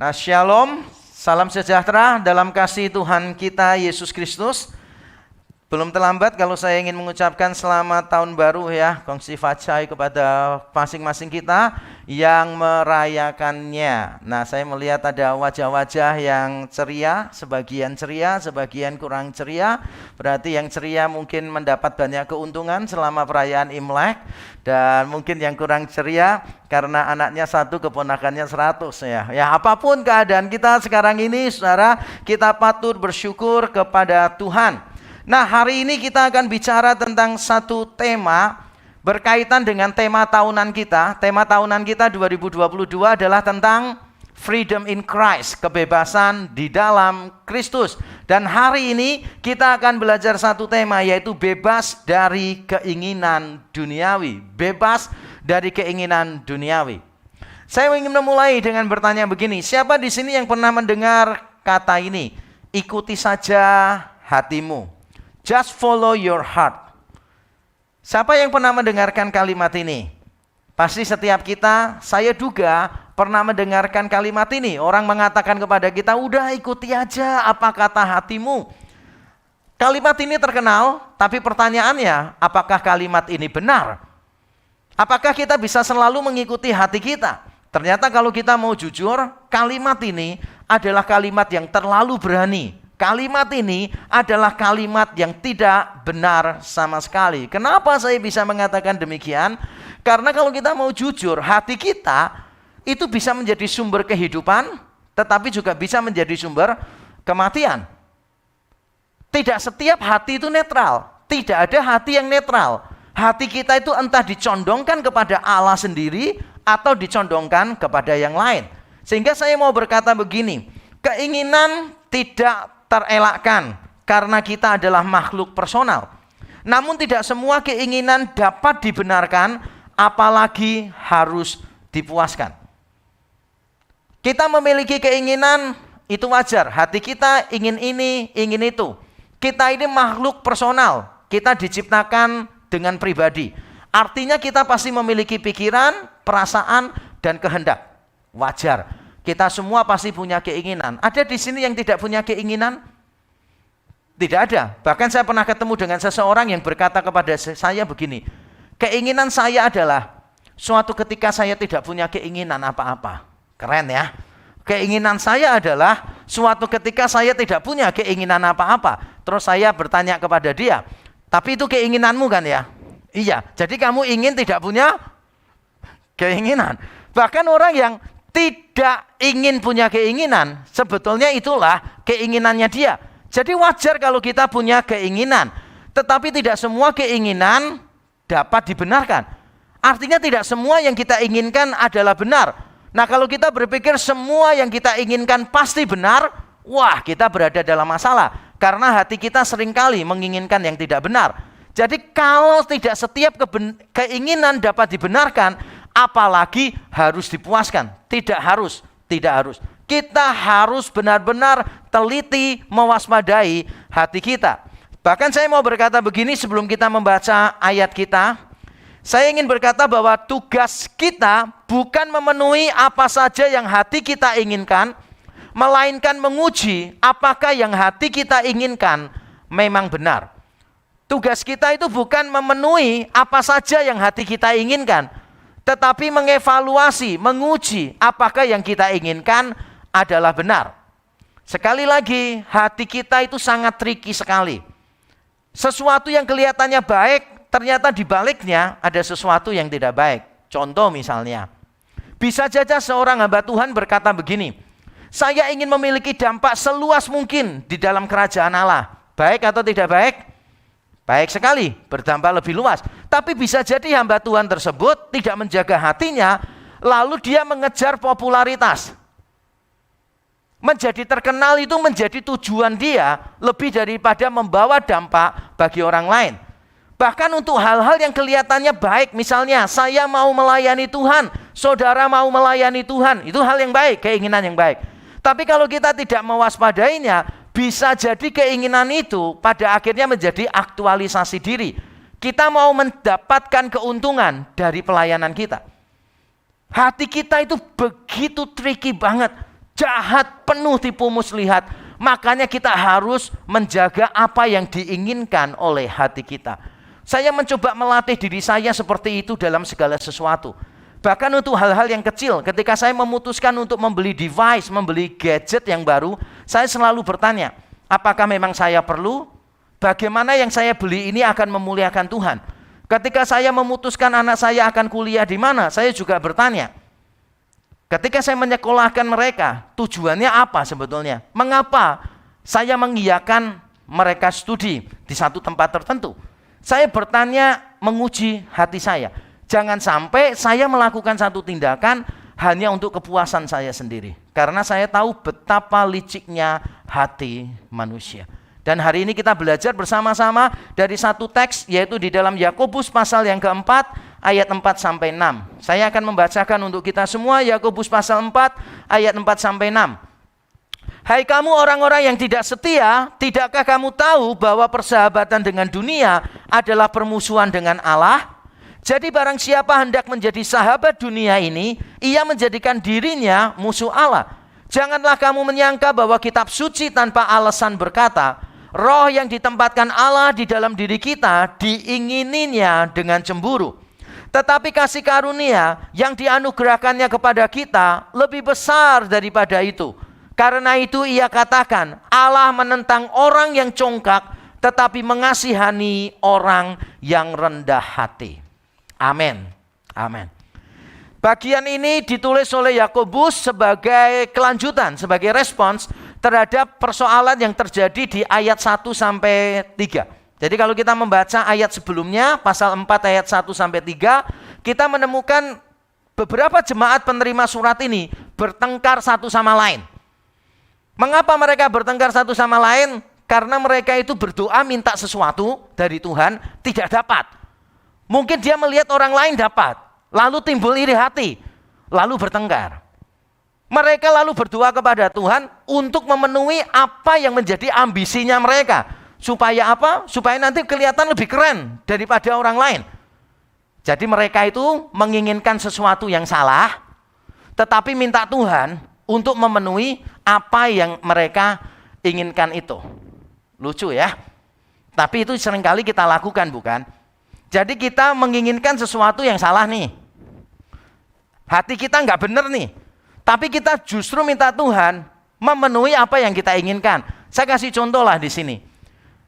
Nah, shalom, salam sejahtera dalam kasih Tuhan kita Yesus Kristus. Belum terlambat kalau saya ingin mengucapkan selamat tahun baru ya, kongsi facai kepada masing-masing kita yang merayakannya. Nah, saya melihat ada wajah-wajah yang ceria, sebagian kurang ceria. Berarti yang ceria mungkin mendapat banyak keuntungan selama perayaan Imlek. Dan mungkin yang kurang ceria karena anaknya 1, keponakannya 100 ya. Ya, apapun keadaan kita sekarang ini, saudara, kita patut bersyukur kepada Tuhan. Nah, hari ini kita akan bicara tentang satu tema berkaitan dengan tema tahunan kita. Tema tahunan kita 2022 adalah tentang freedom in Christ, kebebasan di dalam Kristus. Dan hari ini kita akan belajar satu tema, yaitu bebas dari keinginan duniawi. Bebas dari keinginan duniawi. Saya ingin memulai dengan bertanya begini, siapa di sini yang pernah mendengar kata ini? Ikuti saja hatimu. Just follow your heart. Siapa yang pernah mendengarkan kalimat ini? Pasti setiap kita, saya duga pernah mendengarkan kalimat ini. Orang mengatakan kepada kita, udah ikuti aja apa kata hatimu. Kalimat ini terkenal, tapi pertanyaannya, apakah kalimat ini benar? Apakah kita bisa selalu mengikuti hati kita? Ternyata kalau kita mau jujur, kalimat ini adalah kalimat yang terlalu berani. Kalimat ini adalah kalimat yang tidak benar sama sekali. Kenapa saya bisa mengatakan demikian? Karena kalau kita mau jujur, hati kita itu bisa menjadi sumber kehidupan, tetapi juga bisa menjadi sumber kematian. Tidak setiap hati itu netral. Tidak ada hati yang netral. Hati kita itu entah dicondongkan kepada Allah sendiri atau dicondongkan kepada yang lain. Sehingga saya mau berkata begini, keinginan tidak terelakkan karena kita adalah makhluk personal. Namun tidak semua keinginan dapat dibenarkan, apalagi harus dipuaskan. Kita memiliki keinginan, itu wajar. Hati kita ingin ini, ingin itu. Kita ini makhluk personal. Kita diciptakan dengan pribadi. Artinya kita pasti memiliki pikiran, perasaan, dan kehendak. Wajar. Kita semua pasti punya keinginan. Ada di sini yang tidak punya keinginan? Tidak ada. Bahkan saya pernah ketemu dengan seseorang yang berkata kepada saya begini, keinginan saya adalah suatu ketika saya tidak punya keinginan apa-apa. Keren ya. Keinginan saya adalah suatu ketika saya tidak punya keinginan apa-apa. Terus saya bertanya kepada dia, tapi itu keinginanmu kan ya? Iya. Jadi kamu ingin tidak punya keinginan. Bahkan orang yang tidak ingin punya keinginan, sebetulnya itulah keinginannya dia. Jadi wajar kalau kita punya keinginan, tetapi tidak semua keinginan dapat dibenarkan. Artinya tidak semua yang kita inginkan adalah benar. Nah, kalau kita berpikir semua yang kita inginkan pasti benar, wah, kita berada dalam masalah. Karena hati kita seringkali menginginkan yang tidak benar. Jadi kalau tidak setiap keinginan dapat dibenarkan, apalagi harus dipuaskan. Tidak harus. Kita harus benar-benar teliti mewaspadai hati kita. Bahkan saya mau berkata begini sebelum kita membaca ayat kita. Saya ingin berkata bahwa tugas kita bukan memenuhi apa saja yang hati kita inginkan, melainkan menguji apakah yang hati kita inginkan memang benar. Tugas kita itu bukan memenuhi apa saja yang hati kita inginkan, tetapi mengevaluasi, menguji apakah yang kita inginkan adalah benar. Sekali lagi, hati kita itu sangat tricky sekali. Sesuatu yang kelihatannya baik, ternyata di baliknya ada sesuatu yang tidak baik. Contoh misalnya, bisa saja seorang hamba Tuhan berkata begini, saya ingin memiliki dampak seluas mungkin di dalam kerajaan Allah. Baik atau tidak baik? Baik sekali, berdampak lebih luas. Tapi bisa jadi hamba Tuhan tersebut tidak menjaga hatinya, lalu dia mengejar popularitas. Menjadi terkenal itu menjadi tujuan dia lebih daripada membawa dampak bagi orang lain. Bahkan untuk hal-hal yang kelihatannya baik, misalnya saya mau melayani Tuhan, saudara mau melayani Tuhan, itu hal yang baik, keinginan yang baik. Tapi kalau kita tidak mewaspadainya, bisa jadi keinginan itu pada akhirnya menjadi aktualisasi diri. Kita mau mendapatkan keuntungan dari pelayanan kita. Hati kita itu begitu tricky banget. jahat, penuh tipu muslihat. Makanya kita harus menjaga apa yang diinginkan oleh hati kita. Saya mencoba melatih diri saya seperti itu dalam segala sesuatu. Bahkan untuk hal-hal yang kecil, ketika saya memutuskan untuk membeli device, membeli gadget yang baru, saya selalu bertanya, apakah memang saya perlu? Bagaimana yang saya beli ini akan memuliakan Tuhan? Ketika saya memutuskan anak saya akan kuliah di mana, saya juga bertanya, ketika saya menyekolahkan mereka, tujuannya apa sebetulnya? Mengapa saya mengiyakan mereka studi di satu tempat tertentu? Saya bertanya, menguji hati saya. Jangan sampai saya melakukan satu tindakan hanya untuk kepuasan saya sendiri. Karena saya tahu betapa liciknya hati manusia. Dan hari ini kita belajar bersama-sama dari satu teks, yaitu di dalam Yakobus pasal yang keempat, ayat 4-6. Saya akan membacakan untuk kita semua Yakobus pasal 4 ayat 4-6. Hai kamu orang-orang yang tidak setia, tidakkah kamu tahu bahwa persahabatan dengan dunia adalah permusuhan dengan Allah? Jadi barang siapa hendak menjadi sahabat dunia ini, ia menjadikan dirinya musuh Allah. Janganlah kamu menyangka bahwa kitab suci tanpa alasan berkata, roh yang ditempatkan Allah di dalam diri kita diingininya dengan cemburu. Tetapi kasih karunia yang dianugerahkannya kepada kita lebih besar daripada itu. Karena itu ia katakan, Allah menentang orang yang congkak, tetapi mengasihani orang yang rendah hati. Amin. Amin. Bagian ini ditulis oleh Yakobus sebagai kelanjutan, sebagai respons terhadap persoalan yang terjadi di ayat 1-3. Jadi kalau kita membaca ayat sebelumnya, pasal 4 ayat 1-3, kita menemukan beberapa jemaat penerima surat ini bertengkar satu sama lain. Mengapa mereka bertengkar satu sama lain? Karena mereka itu berdoa minta sesuatu dari Tuhan, tidak dapat. Mungkin dia melihat orang lain dapat, lalu timbul iri hati, lalu bertengkar. Mereka lalu berdoa kepada Tuhan untuk memenuhi apa yang menjadi ambisinya mereka. Supaya apa? Supaya nanti kelihatan lebih keren daripada orang lain. Jadi mereka itu menginginkan sesuatu yang salah, tetapi minta Tuhan untuk memenuhi apa yang mereka inginkan itu. Lucu ya? Tapi itu seringkali kita lakukan, bukan? Jadi kita menginginkan sesuatu yang salah nih. Hati kita nggak benar nih. Tapi kita justru minta Tuhan memenuhi apa yang kita inginkan. Saya kasih contoh lah di sini.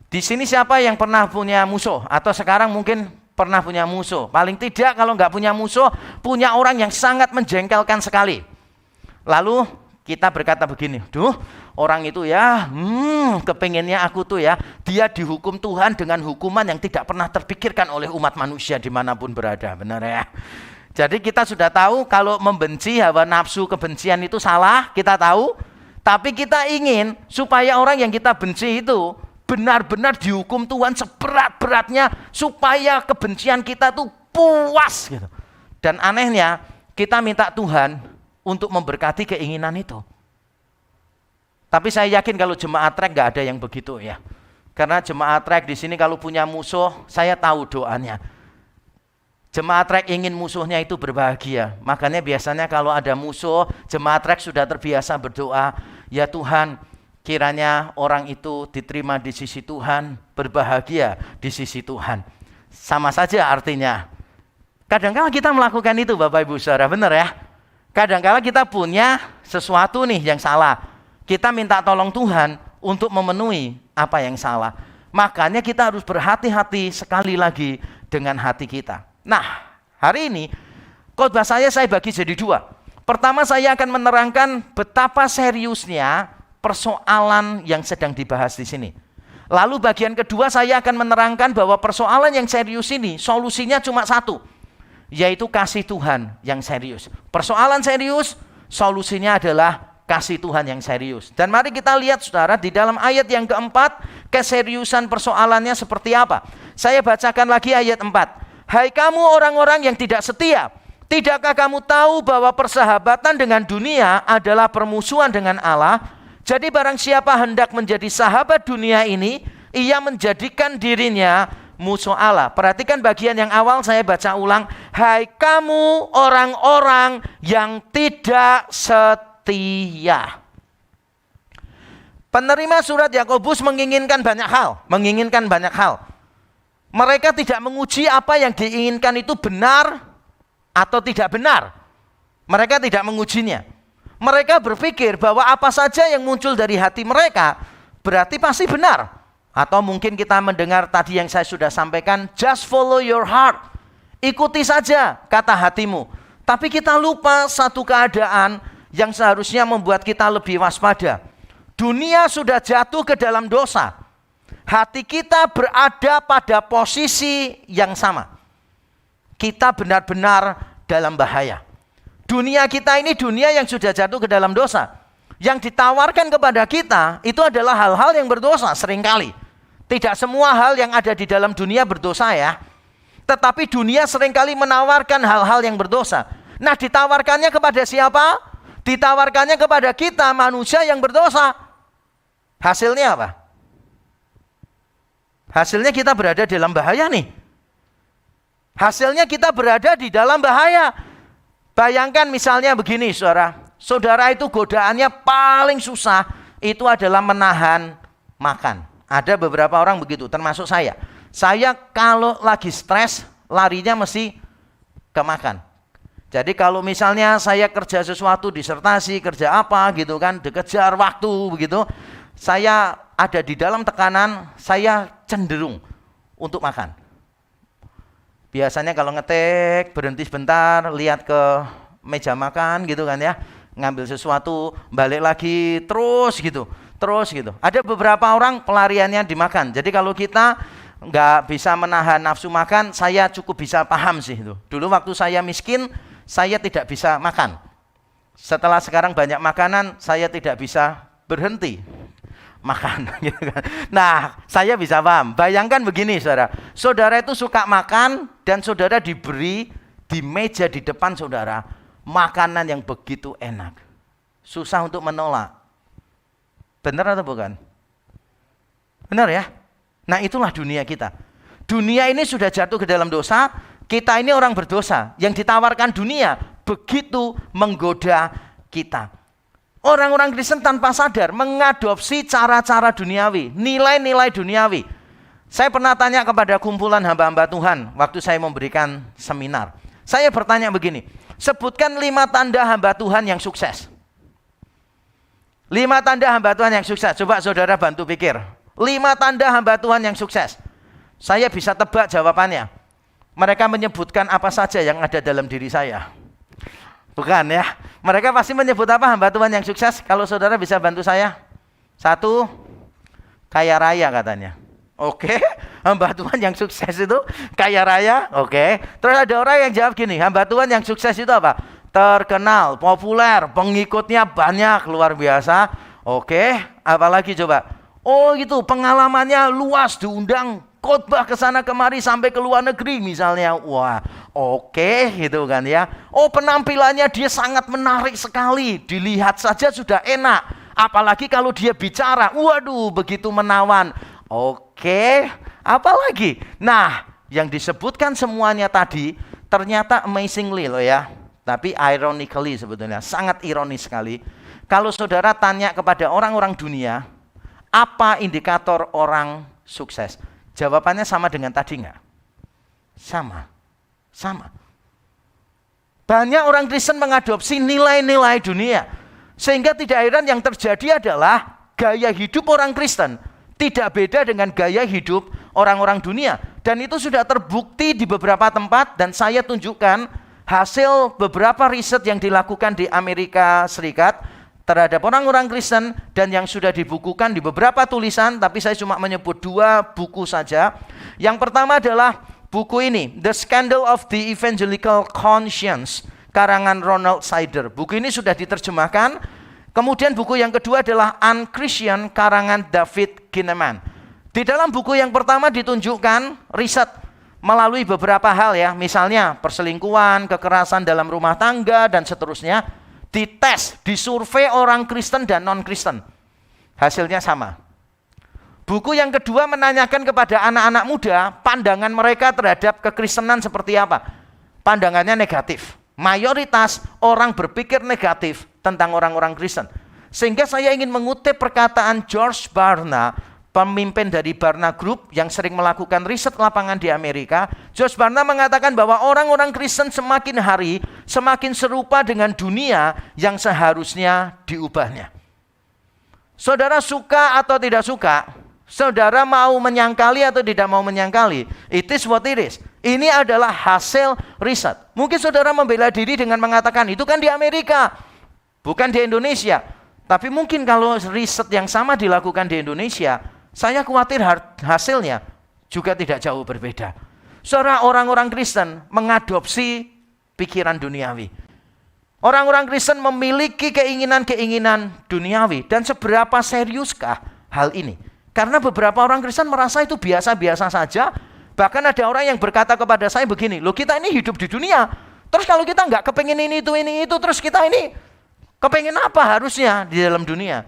Di sini siapa yang pernah punya musuh? Atau sekarang mungkin pernah punya musuh? Paling tidak kalau nggak punya musuh, punya orang yang sangat menjengkelkan sekali. Lalu kita berkata begini, duh orang itu ya, kepengennya aku tuh ya, dia dihukum Tuhan dengan hukuman yang tidak pernah terpikirkan oleh umat manusia dimanapun berada, benar ya? Jadi kita sudah tahu kalau membenci, hawa nafsu, kebencian itu salah, kita tahu. Tapi kita ingin supaya orang yang kita benci itu benar-benar dihukum Tuhan seberat-beratnya, supaya kebencian kita tuh puas gitu. Dan anehnya kita minta Tuhan untuk memberkati keinginan itu. Tapi saya yakin kalau jemaat trek nggak ada yang begitu ya. Karena jemaat trek di sini kalau punya musuh, saya tahu doanya. Jemaat trek ingin musuhnya itu berbahagia. Makanya biasanya kalau ada musuh, jemaat trek sudah terbiasa berdoa, ya Tuhan, kiranya orang itu diterima di sisi Tuhan, berbahagia di sisi Tuhan. Sama saja artinya. Kadang-kadang kita melakukan itu Bapak Ibu Saudara, benar ya? Kadang-kadang kita punya sesuatu nih yang salah. Kita minta tolong Tuhan untuk memenuhi apa yang salah. Makanya kita harus berhati-hati sekali lagi dengan hati kita. Nah, hari ini khotbah saya bagi jadi dua. Pertama saya akan menerangkan betapa seriusnya persoalan yang sedang dibahas di sini. Lalu bagian kedua saya akan menerangkan bahwa persoalan yang serius ini solusinya cuma satu, yaitu kasih Tuhan yang serius. Persoalan serius, solusinya adalah kasih Tuhan yang serius. Dan mari kita lihat saudara di dalam ayat yang keempat, keseriusan persoalannya seperti apa. Saya bacakan lagi ayat 4. Hai kamu orang-orang yang tidak setia, tidakkah kamu tahu bahwa persahabatan dengan dunia adalah permusuhan dengan Allah? Jadi barang siapa hendak menjadi sahabat dunia ini, ia menjadikan dirinya musuh Allah. Perhatikan bagian yang awal saya baca ulang. Hai kamu orang-orang yang tidak setia. setia. Penerima surat Yakobus menginginkan banyak hal. Mereka tidak menguji apa yang diinginkan itu benar atau tidak benar. Mereka tidak mengujinya. Mereka berpikir bahwa apa saja yang muncul dari hati mereka berarti pasti benar. Atau mungkin kita mendengar tadi yang saya sudah sampaikan, just follow your heart. Ikuti saja kata hatimu. Tapi kita lupa satu keadaan yang seharusnya membuat kita lebih waspada. Dunia sudah jatuh ke dalam dosa. Hati kita berada pada posisi yang sama. Kita benar-benar dalam bahaya. Dunia kita ini dunia yang sudah jatuh ke dalam dosa. Yang ditawarkan kepada kita itu adalah hal-hal yang berdosa seringkali. Tidak semua hal yang ada di dalam dunia berdosa ya. Tetapi dunia seringkali menawarkan hal-hal yang berdosa. Nah, ditawarkannya kepada siapa? Ditawarkannya kepada kita manusia yang berdosa. Hasilnya apa? Hasilnya kita berada dalam bahaya nih. Hasilnya kita berada di dalam bahaya. Bayangkan misalnya begini saudara. Saudara itu godaannya paling susah itu adalah menahan makan. Ada beberapa orang begitu, termasuk saya. Saya kalau lagi stres, larinya mesti ke makan. Jadi kalau misalnya saya kerja sesuatu, disertasi, kerja apa gitu kan, dikejar waktu begitu, saya ada di dalam tekanan, saya cenderung untuk makan. Biasanya kalau ngetik, berhenti sebentar, lihat ke meja makan gitu kan ya, ngambil sesuatu, balik lagi, terus gitu. Ada beberapa orang pelariannya dimakan. Jadi kalau kita nggak bisa menahan nafsu makan, saya cukup bisa paham sih itu. Dulu waktu saya miskin, saya tidak bisa makan. Setelah sekarang banyak makanan, saya tidak bisa berhenti makan. Nah, saya bisa paham. Bayangkan begini, saudara. Saudara itu suka makan dan saudara diberi di meja di depan saudara makanan yang begitu enak. Susah untuk menolak. Benar atau bukan? Benar ya? Nah, itulah dunia kita. Dunia ini sudah jatuh ke dalam dosa. Kita ini orang berdosa. Yang ditawarkan dunia begitu menggoda kita. Orang-orang Kristen tanpa sadar mengadopsi cara-cara duniawi, nilai-nilai duniawi. Saya pernah tanya kepada kumpulan hamba-hamba Tuhan waktu saya memberikan seminar. Saya bertanya begini, sebutkan 5 tanda hamba Tuhan yang sukses. 5 tanda hamba Tuhan yang sukses. Coba saudara bantu pikir. 5 tanda hamba Tuhan yang sukses. Saya bisa tebak jawabannya. Mereka menyebutkan apa saja yang ada dalam diri saya. Bukan ya. Mereka pasti menyebut apa hamba Tuhan yang sukses? Kalau saudara bisa bantu saya. 1, kaya raya katanya. Oke, hamba Tuhan yang sukses itu kaya raya. Oke. Terus ada orang yang jawab gini, hamba Tuhan yang sukses itu apa? Terkenal, populer, pengikutnya banyak, luar biasa. Oke, apalagi coba? Oh gitu, pengalamannya luas, diundang khotbah ke sana kemari sampai ke luar negeri misalnya. Wah, oke gitu kan ya. Oh, penampilannya dia sangat menarik sekali. Dilihat saja sudah enak. Apalagi kalau dia bicara. Waduh, begitu menawan. Oke, apalagi? Nah, yang disebutkan semuanya tadi ternyata amazingly loh ya. Tapi ironically sebetulnya, sangat ironis sekali. Kalau saudara tanya kepada orang-orang dunia, apa indikator orang sukses? Jawabannya sama dengan tadi enggak? Sama. Banyak orang Kristen mengadopsi nilai-nilai dunia. Sehingga tidak heran yang terjadi adalah gaya hidup orang Kristen tidak beda dengan gaya hidup orang-orang dunia. Dan itu sudah terbukti di beberapa tempat dan saya tunjukkan hasil beberapa riset yang dilakukan di Amerika Serikat terhadap orang-orang Kristen dan yang sudah dibukukan di beberapa tulisan, tapi saya cuma menyebut 2 buku saja. Yang pertama adalah buku ini, The Scandal of the Evangelical Conscience, karangan Ronald Sider. Buku ini sudah diterjemahkan. Kemudian buku yang kedua adalah Unchristian, karangan David Kinnaman. Di dalam buku yang pertama ditunjukkan riset melalui beberapa hal ya, misalnya perselingkuhan, kekerasan dalam rumah tangga, dan seterusnya. Dites, disurvei orang Kristen dan non-Kristen. Hasilnya sama. Buku yang kedua menanyakan kepada anak-anak muda, pandangan mereka terhadap kekristenan seperti apa. Pandangannya negatif. Mayoritas orang berpikir negatif tentang orang-orang Kristen. Sehingga saya ingin mengutip perkataan George Barna, pemimpin dari Barna Group yang sering melakukan riset lapangan di Amerika. George Barna mengatakan bahwa orang-orang Kristen semakin hari semakin serupa dengan dunia yang seharusnya diubahnya. Saudara suka atau tidak suka, saudara mau menyangkali atau tidak mau menyangkali, it is what it is. Ini adalah hasil riset. Mungkin saudara membela diri dengan mengatakan, itu kan di Amerika, bukan di Indonesia. Tapi mungkin kalau riset yang sama dilakukan di Indonesia, saya khawatir hasilnya juga tidak jauh berbeda. Saudara, orang-orang Kristen mengadopsi pikiran duniawi. Orang-orang Kristen memiliki keinginan-keinginan duniawi. Dan seberapa seriuskah hal ini? Karena beberapa orang Kristen merasa itu biasa-biasa saja. Bahkan ada orang yang berkata kepada saya begini, loh kita ini hidup di dunia. Terus kalau kita nggak kepengen ini itu, terus kita ini kepengen apa harusnya di dalam dunia?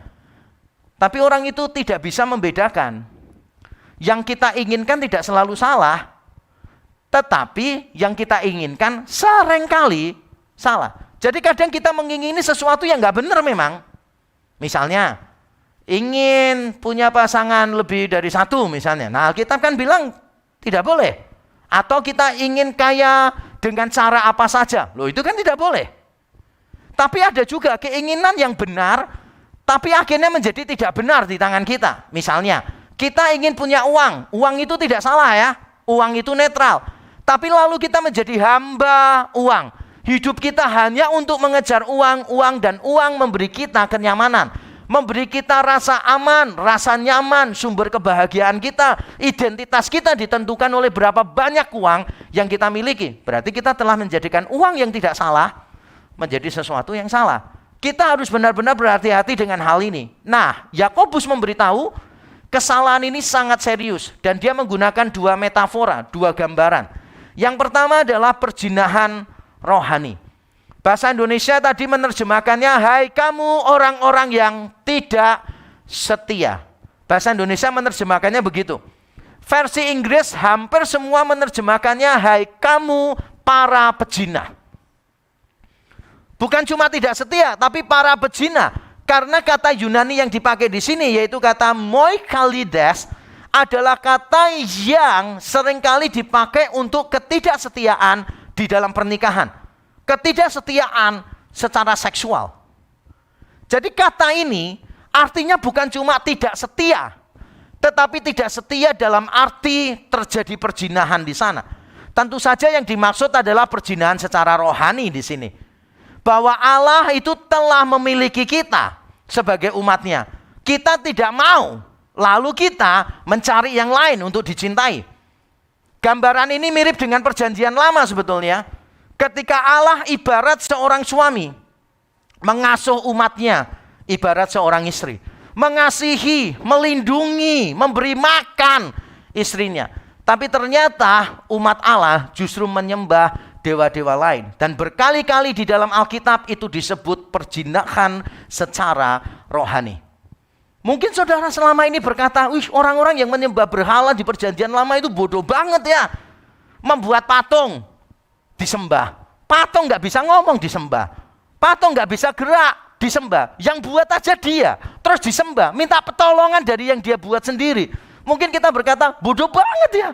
Tapi orang itu tidak bisa membedakan. Yang kita inginkan tidak selalu salah. Tetapi yang kita inginkan seringkali salah. Jadi kadang kita mengingini sesuatu yang nggak benar memang. Misalnya, ingin punya pasangan lebih dari satu misalnya. Nah, Alkitab kan bilang tidak boleh. Atau kita ingin kaya dengan cara apa saja. Loh, itu kan tidak boleh. Tapi ada juga keinginan yang benar, tapi akhirnya menjadi tidak benar di tangan kita. Misalnya, kita ingin punya uang. Uang itu tidak salah ya. Uang itu netral. Tapi lalu kita menjadi hamba uang. Hidup kita hanya untuk mengejar uang, dan uang memberi kita kenyamanan. Memberi kita rasa aman, rasa nyaman, sumber kebahagiaan kita. Identitas kita ditentukan oleh berapa banyak uang yang kita miliki. Berarti kita telah menjadikan uang yang tidak salah menjadi sesuatu yang salah. Kita harus benar-benar berhati-hati dengan hal ini. Nah, Yakobus memberitahu kesalahan ini sangat serius. Dan dia menggunakan dua metafora, dua gambaran. Yang pertama adalah perjinahan rohani. Bahasa Indonesia tadi menerjemahkannya, hai kamu orang-orang yang tidak setia. Bahasa Indonesia menerjemahkannya begitu. Versi Inggris hampir semua menerjemahkannya, hai kamu para pejina. Bukan cuma tidak setia, tapi para pejina. Karena kata Yunani yang dipakai di sini, yaitu kata moikalides, adalah kata yang seringkali dipakai untuk ketidaksetiaan di dalam pernikahan. Ketidaksetiaan secara seksual. Jadi kata ini artinya bukan cuma tidak setia, tetapi tidak setia dalam arti terjadi perzinahan di sana. Tentu saja yang dimaksud adalah perzinahan secara rohani di sini. Bahwa Allah itu telah memiliki kita sebagai umatnya. Kita tidak mau, lalu kita mencari yang lain untuk dicintai. Gambaran ini mirip dengan perjanjian lama sebetulnya. Ketika Allah ibarat seorang suami mengasuh umatnya, ibarat seorang istri. Mengasihi, melindungi, memberi makan istrinya. Tapi ternyata umat Allah justru menyembah dewa-dewa lain. Dan berkali-kali di dalam Alkitab itu disebut perzinahan secara rohani. Mungkin saudara selama ini berkata, wih orang-orang yang menyembah berhala di perjanjian lama itu bodoh banget ya. Membuat patung, disembah. Patung gak bisa ngomong, disembah. Patung gak bisa gerak, disembah. Yang buat aja dia, terus disembah. Minta pertolongan dari yang dia buat sendiri. Mungkin kita berkata, bodoh banget ya.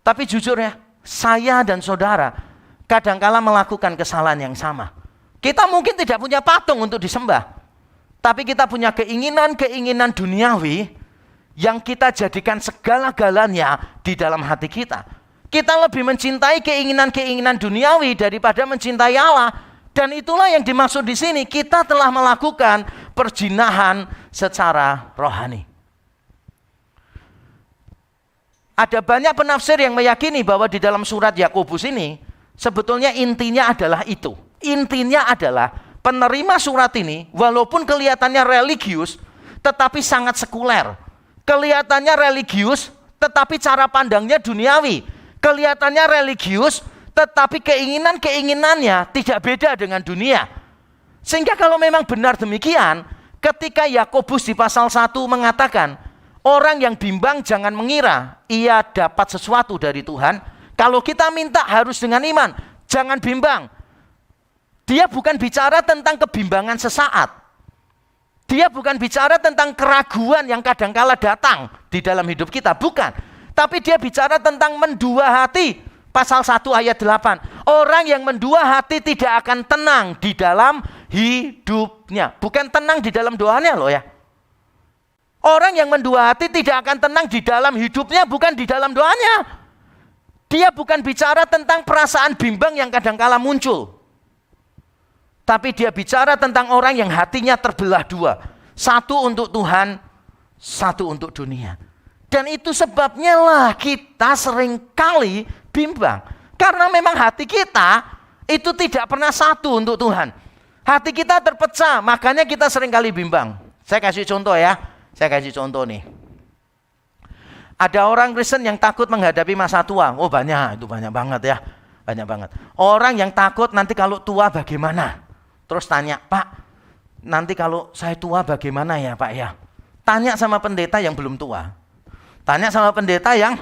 Tapi jujur ya, saya dan saudara kadangkala melakukan kesalahan yang sama. Kita mungkin tidak punya patung untuk disembah. Tapi kita punya keinginan-keinginan duniawi yang kita jadikan segala-galanya di dalam hati kita. Kita lebih mencintai keinginan-keinginan duniawi daripada mencintai Allah. Dan itulah yang dimaksud di sini. Kita telah melakukan perzinahan secara rohani. Ada banyak penafsir yang meyakini bahwa di dalam surat Yakobus ini sebetulnya intinya adalah itu. Intinya adalah penerima surat ini walaupun kelihatannya religius tetapi sangat sekuler. Kelihatannya religius tetapi cara pandangnya duniawi. Kelihatannya religius tetapi keinginan-keinginannya tidak beda dengan dunia. Sehingga kalau memang benar demikian, ketika Yakobus di pasal 1 mengatakan, orang yang bimbang jangan mengira ia dapat sesuatu dari Tuhan. Kalau kita minta harus dengan iman, jangan bimbang. Dia bukan bicara tentang kebimbangan sesaat. Dia bukan bicara tentang keraguan yang kadangkala datang di dalam hidup kita, bukan. Tapi dia bicara tentang mendua hati. Pasal 1 ayat 8. Orang yang mendua hati tidak akan tenang di dalam hidupnya. Bukan tenang di dalam doanya loh ya. Orang yang mendua hati tidak akan tenang di dalam hidupnya, bukan di dalam doanya. Dia bukan bicara tentang perasaan bimbang yang kadangkala muncul. Tapi dia bicara tentang orang yang hatinya terbelah dua. Satu untuk Tuhan, satu untuk dunia. Dan itu sebabnya lah kita seringkali bimbang. Karena memang hati kita itu tidak pernah satu untuk Tuhan. Hati kita terpecah, makanya kita seringkali bimbang. Saya kasih contoh ya. Saya kasih contoh nih. Ada orang Kristen yang takut menghadapi masa tua. Oh banyak, itu banyak banget ya. Banyak banget. Orang yang takut nanti kalau tua bagaimana? Terus tanya, Pak, nanti kalau saya tua bagaimana ya Pak ya? Tanya sama pendeta yang belum tua. Tanya sama pendeta yang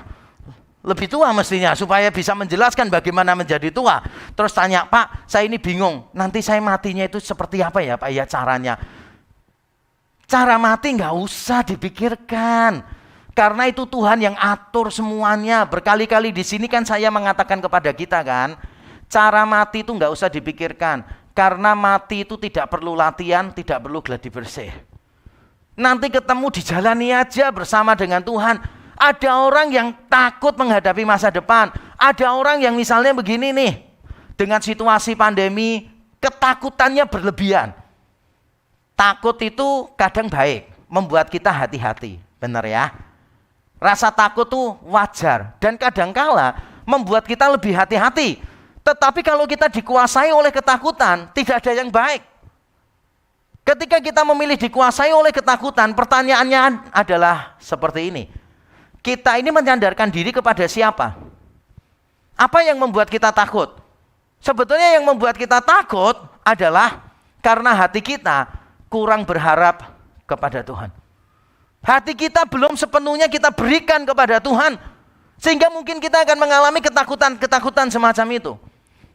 lebih tua mestinya, supaya bisa menjelaskan bagaimana menjadi tua. Terus tanya, Pak, saya ini bingung, nanti saya matinya itu seperti apa ya Pak ya caranya? Cara mati nggak usah dipikirkan. Karena itu Tuhan yang atur semuanya. Berkali-kali di sini kan saya mengatakan kepada kita kan, cara mati itu nggak usah dipikirkan. Karena mati itu tidak perlu latihan, tidak perlu gladi bersih. Nanti ketemu dijalani aja bersama dengan Tuhan. Ada orang yang takut menghadapi masa depan. Ada orang yang misalnya begini nih, dengan situasi pandemi, ketakutannya berlebihan. Takut itu kadang baik, membuat kita hati-hati, benar ya? Rasa takut tuh wajar dan kadangkala membuat kita lebih hati-hati. Tetapi kalau kita dikuasai oleh ketakutan, tidak ada yang baik. Ketika kita memilih dikuasai oleh ketakutan, pertanyaannya adalah seperti ini. Kita ini menyandarkan diri kepada siapa? Apa yang membuat kita takut? Sebetulnya yang membuat kita takut adalah karena hati kita kurang berharap kepada Tuhan. Hati kita belum sepenuhnya kita berikan kepada Tuhan. Sehingga mungkin kita akan mengalami ketakutan-ketakutan semacam itu.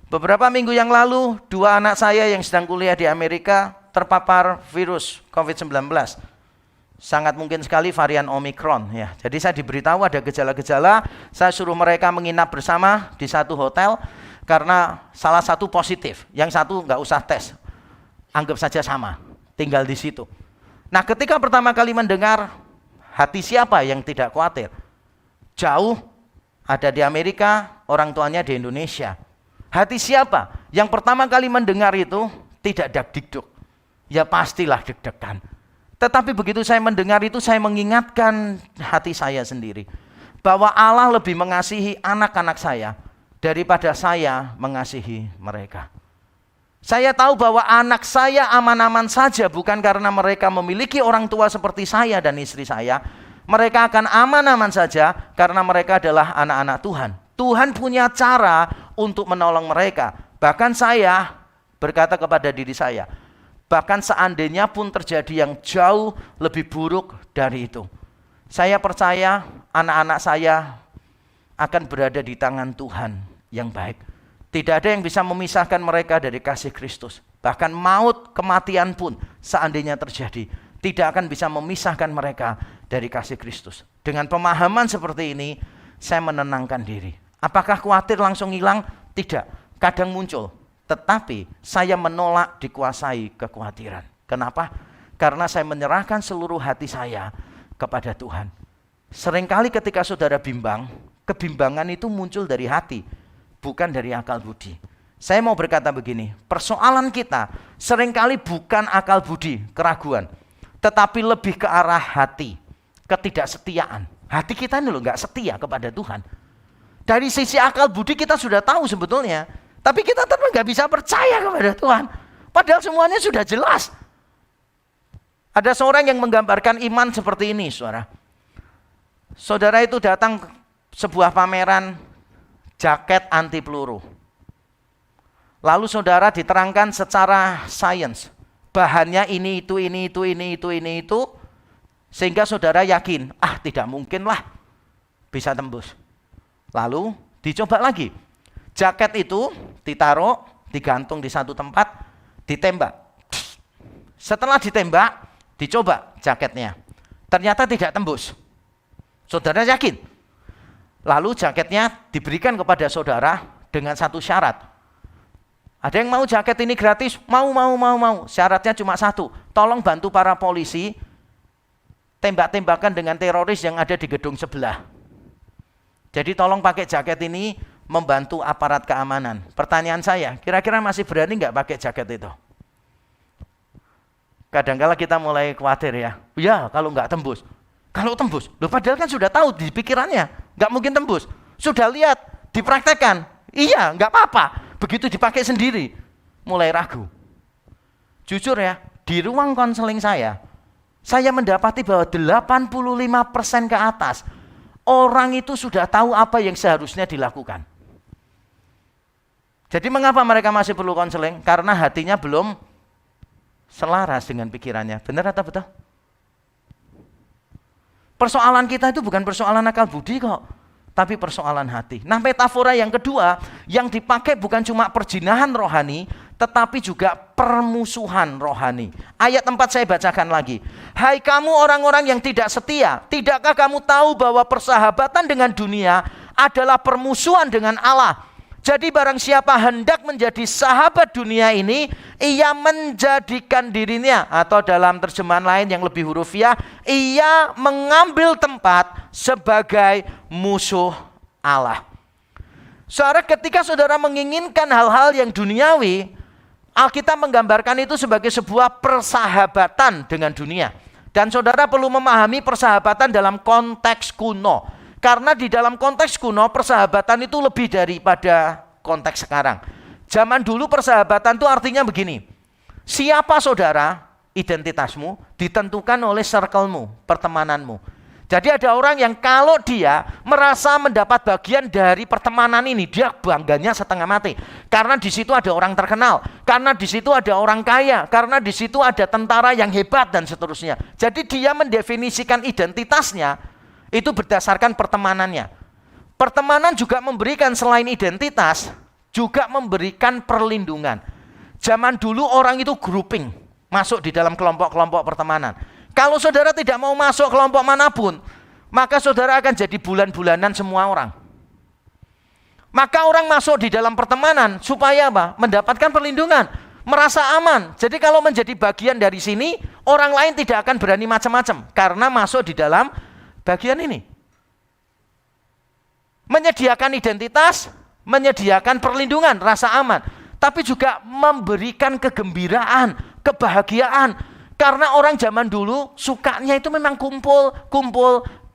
Beberapa minggu yang lalu, 2 anak saya yang sedang kuliah di Amerika terpapar virus COVID-19. Sangat mungkin sekali varian Omicron ya. Jadi saya diberitahu ada gejala-gejala, saya suruh mereka menginap bersama di satu hotel karena salah satu positif, yang satu nggak usah tes, anggap saja sama, tinggal di situ. Nah, ketika pertama kali mendengar, hati siapa yang tidak khawatir? Jauh, ada di Amerika, orang tuanya di Indonesia. Hati siapa yang pertama kali mendengar itu tidak dak-dikduk? Ya pastilah deg-degan. Tetapi begitu saya mendengar itu, saya mengingatkan hati saya sendiri. Bahwa Allah lebih mengasihi anak-anak saya daripada saya mengasihi mereka. Saya tahu bahwa anak saya aman-aman saja bukan karena mereka memiliki orang tua seperti saya dan istri saya. Mereka akan aman-aman saja karena mereka adalah anak-anak Tuhan. Tuhan punya cara untuk menolong mereka. Bahkan saya berkata kepada diri saya, bahkan seandainya pun terjadi yang jauh lebih buruk dari itu, saya percaya anak-anak saya akan berada di tangan Tuhan yang baik. Tidak ada yang bisa memisahkan mereka dari kasih Kristus. Bahkan maut, kematian pun seandainya terjadi, tidak akan bisa memisahkan mereka dari kasih Kristus. Dengan pemahaman seperti ini, saya menenangkan diri. Apakah khawatir langsung hilang? Tidak, kadang muncul. Tetapi saya menolak dikuasai kekhawatiran. Kenapa? Karena saya menyerahkan seluruh hati saya kepada Tuhan. Seringkali ketika saudara bimbang, kebimbangan itu muncul dari hati, bukan dari akal budi. Saya mau berkata begini, persoalan kita seringkali bukan akal budi, keraguan, tetapi lebih ke arah hati, ketidaksetiaan. Hati kita ini loh gak setia kepada Tuhan. Dari sisi akal budi kita sudah tahu sebetulnya, tapi kita tetap gak bisa percaya kepada Tuhan. Padahal semuanya sudah jelas. Ada seorang yang menggambarkan iman seperti ini, saudara. Saudara itu datang ke sebuah pameran jaket anti peluru. Lalu saudara diterangkan secara sains, bahannya ini, itu, sehingga saudara yakin, tidak mungkinlah bisa tembus. Lalu dicoba lagi, jaket itu ditaruh, digantung di satu tempat, ditembak. Setelah ditembak, dicoba jaketnya. Ternyata tidak tembus. Saudara yakin? Lalu jaketnya diberikan kepada saudara dengan satu syarat. Ada yang mau jaket ini gratis? Mau. Syaratnya cuma satu. Tolong bantu para polisi tembak-tembakan dengan teroris yang ada di gedung sebelah. Jadi tolong pakai jaket ini membantu aparat keamanan. Pertanyaan saya, kira-kira masih berani nggak pakai jaket itu? Kadang-kala kita mulai khawatir ya. Ya, kalau nggak tembus. Kalau tembus, loh padahal kan sudah tahu di pikirannya, nggak mungkin tembus. Sudah lihat, dipraktekkan. Iya, nggak apa-apa. Begitu dipakai sendiri, mulai ragu. Jujur ya, di ruang konseling saya mendapati bahwa 85% ke atas, orang itu sudah tahu apa yang seharusnya dilakukan. Jadi mengapa mereka masih perlu konseling? Karena hatinya belum selaras dengan pikirannya. Benar atau betul? Persoalan kita itu bukan persoalan akal budi kok, tapi persoalan hati. Nah, metafora yang kedua yang dipakai bukan cuma perjinahan rohani, tetapi juga permusuhan rohani. Ayat 4 saya bacakan lagi. Hai kamu orang-orang yang tidak setia, tidakkah kamu tahu bahwa persahabatan dengan dunia adalah permusuhan dengan Allah? Jadi barang siapa hendak menjadi sahabat dunia ini, ia menjadikan dirinya, atau dalam terjemahan lain yang lebih hurufiah, ia mengambil tempat sebagai musuh Allah. Saudara, ketika saudara menginginkan hal-hal yang duniawi, Alkitab menggambarkan itu sebagai sebuah persahabatan dengan dunia. Dan saudara perlu memahami persahabatan dalam konteks kuno. Karena di dalam konteks kuno, persahabatan itu lebih daripada konteks sekarang. Zaman dulu persahabatan itu artinya begini. Siapa saudara, identitasmu ditentukan oleh circle-mu, pertemananmu. Jadi ada orang yang kalau dia merasa mendapat bagian dari pertemanan ini, dia bangganya setengah mati. Karena di situ ada orang terkenal, karena di situ ada orang kaya, karena di situ ada tentara yang hebat dan seterusnya. Jadi dia mendefinisikan identitasnya itu berdasarkan pertemanannya. Pertemanan juga memberikan selain identitas, juga memberikan perlindungan. Zaman dulu orang itu grouping, masuk di dalam kelompok-kelompok pertemanan. Kalau saudara tidak mau masuk kelompok manapun, maka saudara akan jadi bulan-bulanan semua orang. Maka orang masuk di dalam pertemanan supaya apa? Mendapatkan perlindungan, merasa aman. Jadi kalau menjadi bagian dari sini, orang lain tidak akan berani macam-macam karena masuk di dalam bagian ini. Menyediakan identitas, menyediakan perlindungan, rasa aman, tapi juga memberikan kegembiraan, kebahagiaan. Karena orang zaman dulu sukanya itu memang kumpul,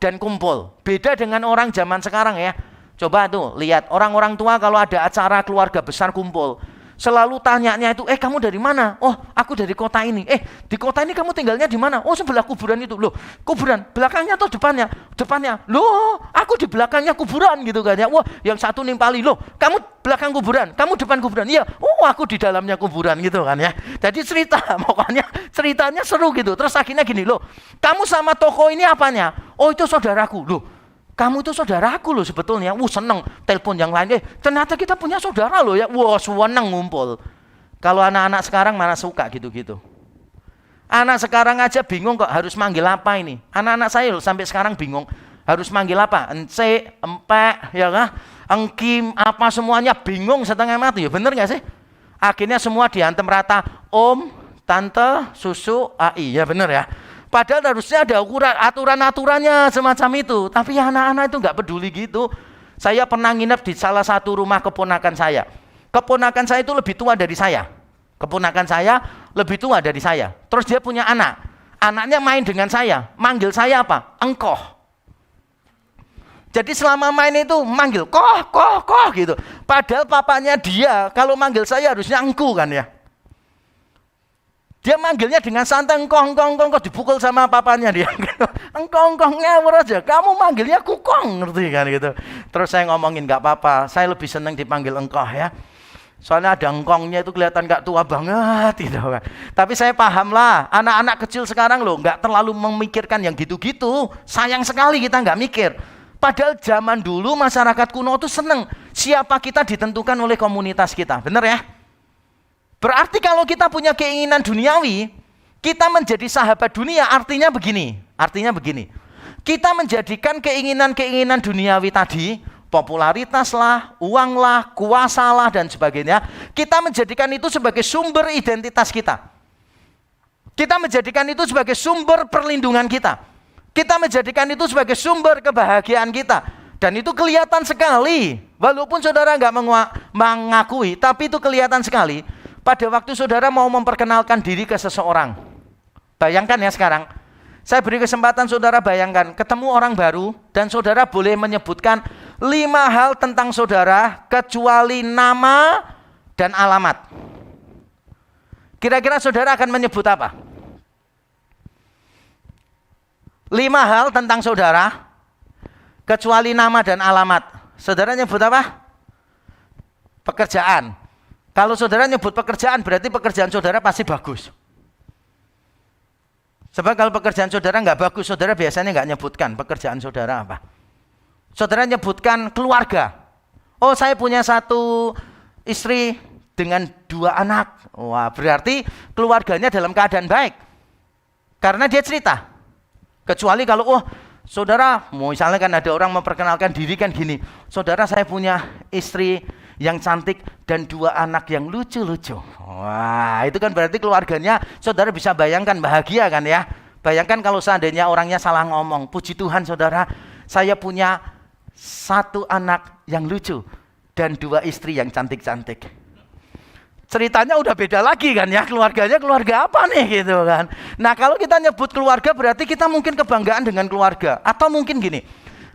dan kumpul. Beda dengan orang zaman sekarang ya. Coba tuh lihat orang-orang tua kalau ada acara keluarga besar kumpul. Selalu tanyanya itu, kamu dari mana? Oh, aku dari kota ini. Di kota ini kamu tinggalnya di mana? Oh, sebelah kuburan itu. Loh, kuburan belakangnya atau depannya? Depannya. Loh, aku di belakangnya kuburan gitu kan ya. Wah, yang satu nimpali. Loh, kamu belakang kuburan, kamu depan kuburan. Iya. Oh, aku di dalamnya kuburan gitu kan ya. Jadi cerita, pokoknya ceritanya seru gitu. Terus akhirnya gini, loh, kamu sama toko ini apanya? Oh, itu saudaraku. Loh, kamu itu saudaraku loh sebetulnya. Seneng telepon yang lain. Ternyata kita punya saudara loh ya. Seneng ngumpul. Kalau anak-anak sekarang mana suka gitu-gitu. Anak sekarang aja bingung kok harus manggil apa ini. Anak-anak saya loh sampai sekarang bingung. Harus manggil apa? Ence, empek, ya kah? Engkim, apa semuanya bingung setengah mati. Ya bener gak sih? Akhirnya semua diantem rata. Om, tante, susu, ai. Ya bener ya. Padahal harusnya ada aturan-aturannya semacam itu. Tapi anak-anak itu nggak peduli gitu. Saya pernah nginep di salah satu rumah keponakan saya. Keponakan saya itu lebih tua dari saya. Keponakan saya lebih tua dari saya. Terus dia punya anak. Anaknya main dengan saya. Manggil saya apa? Engkoh. Jadi selama main itu manggil koh gitu. Padahal papanya dia kalau manggil saya harusnya engku kan ya. Dia manggilnya dengan santai, engkong, dipukul sama papanya dia. Engkong, ngawur aja, kamu manggilnya kukong, ngerti kan gitu. Terus saya ngomongin, gak apa-apa, saya lebih senang dipanggil engkoh ya. Soalnya ada engkongnya itu kelihatan gak tua banget gitu kan. Tapi saya paham lah, anak-anak kecil sekarang loh, gak terlalu memikirkan yang gitu-gitu. Sayang sekali kita gak mikir. Padahal zaman dulu masyarakat kuno itu senang. Siapa kita ditentukan oleh komunitas kita, bener ya? Berarti kalau kita punya keinginan duniawi, kita menjadi sahabat dunia, artinya begini. Kita menjadikan keinginan-keinginan duniawi tadi, popularitas lah, uang lah, kuasa lah, dan sebagainya, kita menjadikan itu sebagai sumber identitas kita. Kita menjadikan itu sebagai sumber perlindungan kita. Kita menjadikan itu sebagai sumber kebahagiaan kita. Dan itu kelihatan sekali, walaupun saudara nggak mengakui, tapi itu kelihatan sekali pada waktu saudara mau memperkenalkan diri ke seseorang. Bayangkan ya sekarang, saya beri kesempatan saudara bayangkan, ketemu orang baru dan saudara boleh menyebutkan 5 hal tentang saudara kecuali nama dan alamat. Kira-kira saudara akan menyebut apa? 5 hal tentang saudara kecuali nama dan alamat. Saudara nyebut apa? Pekerjaan. Kalau saudara nyebut pekerjaan, berarti pekerjaan saudara pasti bagus. Sebab kalau pekerjaan saudara nggak bagus, saudara biasanya nggak nyebutkan pekerjaan saudara apa. Saudara nyebutkan keluarga. Oh, saya punya 1 istri dengan 2 anak. Wah, berarti keluarganya dalam keadaan baik. Karena dia cerita. Kecuali kalau, saudara, misalnya kan ada orang memperkenalkan diri kan gini. Saudara, saya punya istri yang cantik dan 2 anak yang lucu-lucu. Wah, itu kan berarti keluarganya saudara bisa bayangkan bahagia kan ya. Bayangkan kalau seandainya orangnya salah ngomong. Puji Tuhan saudara, saya punya 1 anak yang lucu dan 2 istri yang cantik-cantik. Ceritanya udah beda lagi kan ya, keluarganya keluarga apa nih gitu kan. Nah, kalau kita nyebut keluarga berarti kita mungkin kebanggaan dengan keluarga. Atau mungkin gini,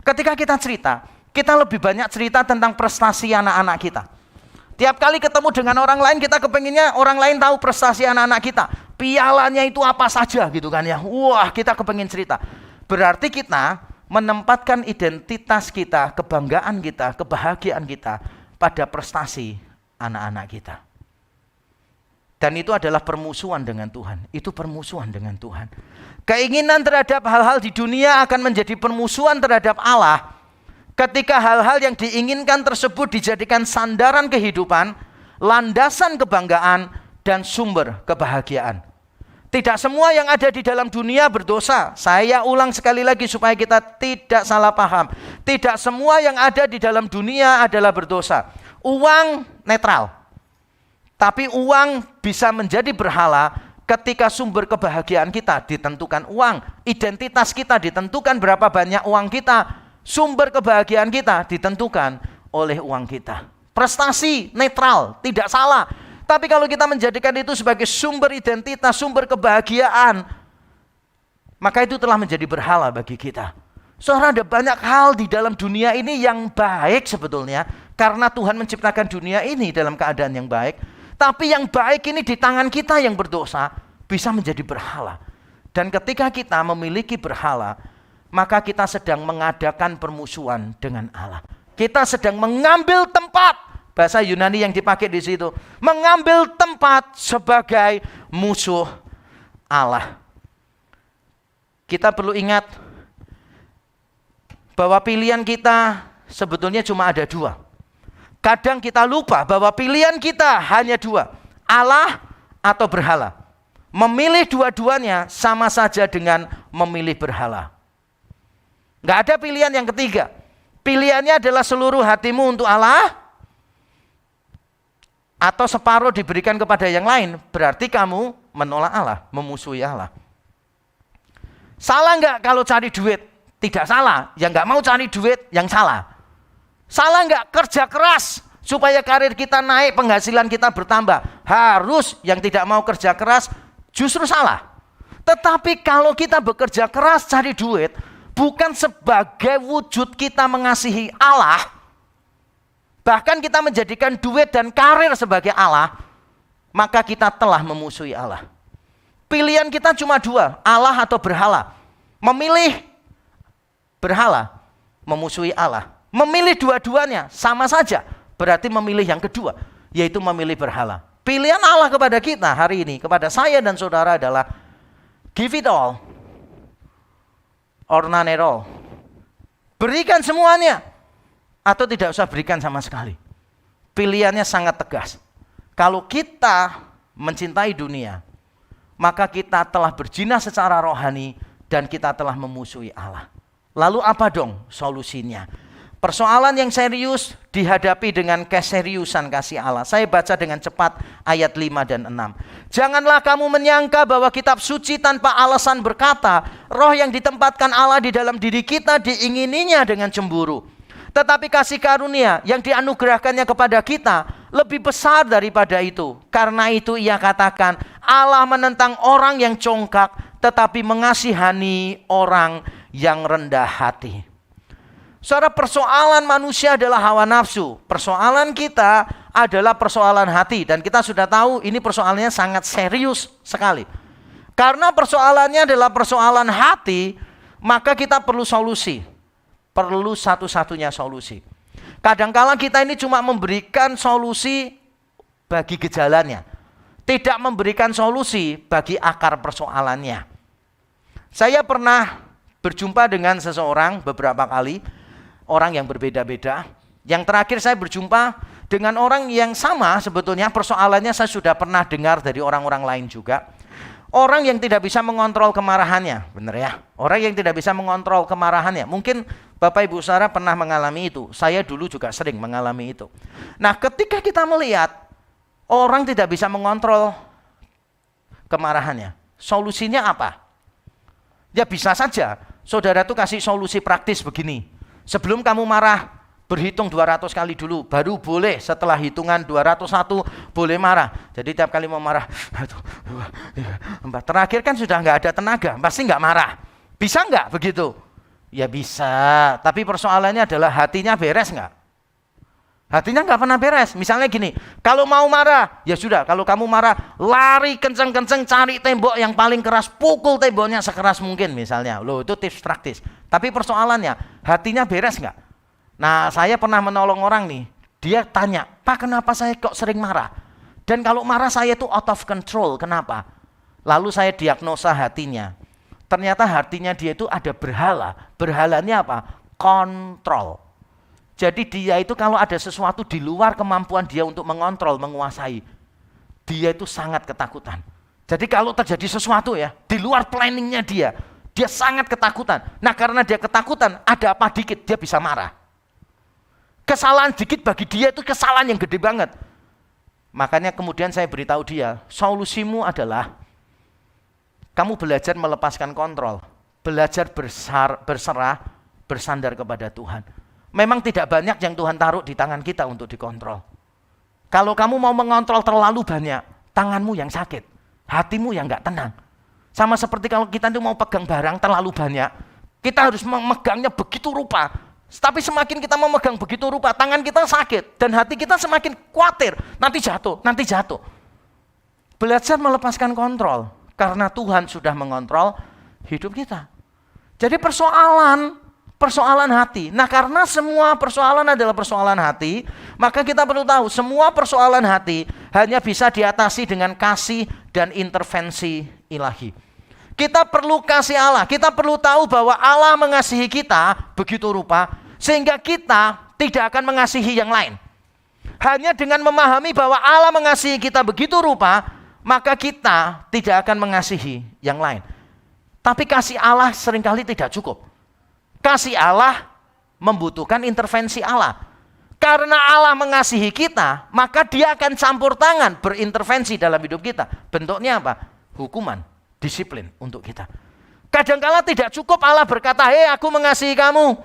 ketika kita cerita, kita lebih banyak cerita tentang prestasi anak-anak kita. Tiap kali ketemu dengan orang lain, kita kepenginnya orang lain tahu prestasi anak-anak kita. Pialanya itu apa saja gitu kan ya. Wah, kita kepengin cerita. Berarti kita menempatkan identitas kita, kebanggaan kita, kebahagiaan kita pada prestasi anak-anak kita. Dan itu adalah permusuhan dengan Tuhan. Itu permusuhan dengan Tuhan. Keinginan terhadap hal-hal di dunia akan menjadi permusuhan terhadap Allah. Ketika hal-hal yang diinginkan tersebut dijadikan sandaran kehidupan, landasan kebanggaan, dan sumber kebahagiaan. Tidak semua yang ada di dalam dunia berdosa. Saya ulang sekali lagi supaya kita tidak salah paham. Tidak semua yang ada di dalam dunia adalah berdosa. Uang netral. Tapi uang bisa menjadi berhala ketika sumber kebahagiaan kita ditentukan uang. Identitas kita ditentukan berapa banyak uang kita. Sumber kebahagiaan kita ditentukan oleh uang kita. Prestasi netral, tidak salah. Tapi kalau kita menjadikan itu sebagai sumber identitas, sumber kebahagiaan, maka itu telah menjadi berhala bagi kita. Saudara, ada banyak hal di dalam dunia ini yang baik sebetulnya. Karena Tuhan menciptakan dunia ini dalam keadaan yang baik. Tapi yang baik ini di tangan kita yang berdosa bisa menjadi berhala. Dan ketika kita memiliki berhala, maka kita sedang mengadakan permusuhan dengan Allah. Kita sedang mengambil tempat, bahasa Yunani yang dipakai di situ, mengambil tempat sebagai musuh Allah. Kita perlu ingat bahwa pilihan kita sebetulnya cuma ada 2. Kadang kita lupa bahwa pilihan kita hanya 2, Allah atau berhala. Memilih dua-duanya sama saja dengan memilih berhala. Nggak ada pilihan yang ketiga. Pilihannya adalah seluruh hatimu untuk Allah, atau separuh diberikan kepada yang lain. Berarti kamu menolak Allah, memusuhi Allah. Salah nggak kalau cari duit? Tidak salah. Yang nggak mau cari duit, yang salah. Salah nggak kerja keras supaya karir kita naik, penghasilan kita bertambah? Harus. Yang tidak mau kerja keras justru salah. Tetapi kalau kita bekerja keras cari duit, bukan sebagai wujud kita mengasihi Allah, bahkan kita menjadikan duit dan karir sebagai Allah, maka kita telah memusuhi Allah. Pilihan kita cuma 2, Allah atau berhala. Memilih berhala, memusuhi Allah. Memilih dua-duanya sama saja, berarti memilih yang kedua, yaitu memilih berhala. Pilihan Allah kepada kita hari ini, kepada saya dan saudara adalah give it all or none at all. Berikan semuanya atau tidak usah berikan sama sekali. Pilihannya sangat tegas. Kalau kita mencintai dunia, maka kita telah berzina secara rohani dan kita telah memusuhi Allah. Lalu apa dong solusinya? Persoalan yang serius dihadapi dengan keseriusan kasih Allah. Saya baca dengan cepat ayat 5 dan 6. Janganlah kamu menyangka bahwa kitab suci tanpa alasan berkata, roh yang ditempatkan Allah di dalam diri kita diingininya dengan cemburu. Tetapi kasih karunia yang dianugerahkannya kepada kita lebih besar daripada itu. Karena itu ia katakan, Allah menentang orang yang congkak, tetapi mengasihani orang yang rendah hati. Saudara, persoalan manusia adalah hawa nafsu. Persoalan kita adalah persoalan hati. Dan kita sudah tahu ini persoalannya sangat serius sekali. Karena persoalannya adalah persoalan hati, maka kita perlu solusi. Perlu satu-satunya solusi. Kadangkala kita ini cuma memberikan solusi bagi gejalanya. Tidak memberikan solusi bagi akar persoalannya. Saya pernah berjumpa dengan seseorang beberapa kali. Orang yang berbeda-beda. Yang terakhir saya berjumpa dengan orang yang sama sebetulnya persoalannya saya sudah pernah dengar dari orang-orang lain juga. Orang yang tidak bisa mengontrol kemarahannya, benar ya? Orang yang tidak bisa mengontrol kemarahannya. Mungkin Bapak Ibu Saudara pernah mengalami itu. Saya dulu juga sering mengalami itu. Nah, ketika kita melihat orang tidak bisa mengontrol kemarahannya, solusinya apa? Ya bisa saja saudara tuh kasih solusi praktis begini. Sebelum kamu marah, berhitung 200 kali dulu, baru boleh setelah hitungan 201 boleh marah. Jadi tiap kali mau marah, 1, 2, 3, 4. Terakhir kan sudah nggak ada tenaga, pasti nggak marah. Bisa nggak begitu? Ya bisa, tapi persoalannya adalah hatinya beres nggak? Hatinya nggak pernah beres. Misalnya gini, kalau mau marah, ya sudah. Kalau kamu marah, lari kenceng-kenceng cari tembok yang paling keras, pukul temboknya sekeras mungkin misalnya. Loh, itu tips praktis. Tapi persoalannya, hatinya beres nggak? Nah, saya pernah menolong orang nih. Dia tanya, Pak, kenapa saya kok sering marah? Dan kalau marah saya itu out of control, kenapa? Lalu saya diagnosa hatinya. Ternyata hatinya dia itu ada berhala. Berhalanya apa? Kontrol. Jadi dia itu kalau ada sesuatu di luar kemampuan dia untuk mengontrol, menguasai, dia itu sangat ketakutan. Jadi kalau terjadi sesuatu ya, di luar planningnya dia sangat ketakutan. Nah karena dia ketakutan, ada apa dikit dia bisa marah. Kesalahan dikit bagi dia itu kesalahan yang gede banget. Makanya kemudian saya beritahu dia, solusimu adalah kamu belajar melepaskan kontrol, belajar berserah, bersandar kepada Tuhan. Memang tidak banyak yang Tuhan taruh di tangan kita untuk dikontrol. Kalau kamu mau mengontrol terlalu banyak, tanganmu yang sakit, hatimu yang gak tenang. Sama seperti kalau kita itu mau pegang barang terlalu banyak, kita harus memegangnya begitu rupa. Tapi semakin kita memegang begitu rupa, tangan kita sakit dan hati kita semakin khawatir, nanti jatuh. Belajar melepaskan kontrol, karena Tuhan sudah mengontrol hidup kita. Jadi persoalan hati. Nah karena semua persoalan adalah persoalan hati, maka kita perlu tahu semua persoalan hati hanya bisa diatasi dengan kasih dan intervensi ilahi. Kita perlu kasih Allah, kita perlu tahu bahwa Allah mengasihi kita begitu rupa, sehingga kita tidak akan mengasihi yang lain. Hanya dengan memahami bahwa Allah mengasihi kita begitu rupa, maka kita tidak akan mengasihi yang lain. Tapi kasih Allah seringkali tidak cukup. Kasih Allah membutuhkan intervensi Allah. Karena Allah mengasihi kita, maka dia akan campur tangan berintervensi dalam hidup kita. Bentuknya apa? Hukuman, disiplin untuk kita. Kadangkala tidak cukup Allah berkata, hei aku mengasihi kamu.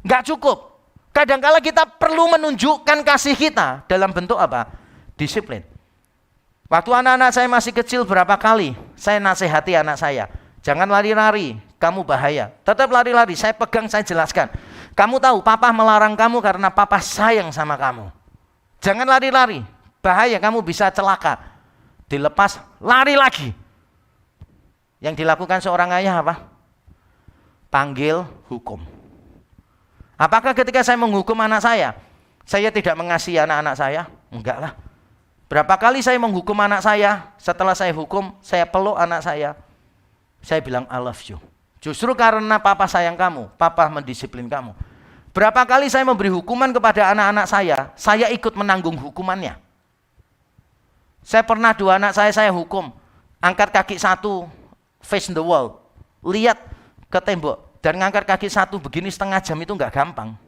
Enggak cukup. Kadangkala kita perlu menunjukkan kasih kita dalam bentuk apa? Disiplin. Waktu anak-anak saya masih kecil berapa kali saya nasihati anak saya. Jangan lari-lari, kamu bahaya. Tetap lari-lari, saya pegang, saya jelaskan. Kamu tahu papa melarang kamu karena papa sayang sama kamu. Jangan lari-lari, bahaya kamu bisa celaka. Dilepas, lari lagi. Yang dilakukan seorang ayah apa? Panggil hukum. Apakah ketika saya menghukum anak saya tidak mengasihi anak-anak saya? Enggak lah. Berapa kali saya menghukum anak saya, setelah saya hukum, saya peluk anak saya. Saya bilang I love you. Justru karena papa sayang kamu, papa mendisiplin kamu. Berapa kali saya memberi hukuman kepada anak-anak saya ikut menanggung hukumannya. Saya pernah 2 anak saya hukum. Angkat kaki satu, face the wall. Lihat ke tembok. Dan ngangkat kaki satu begini setengah jam itu nggak gampang.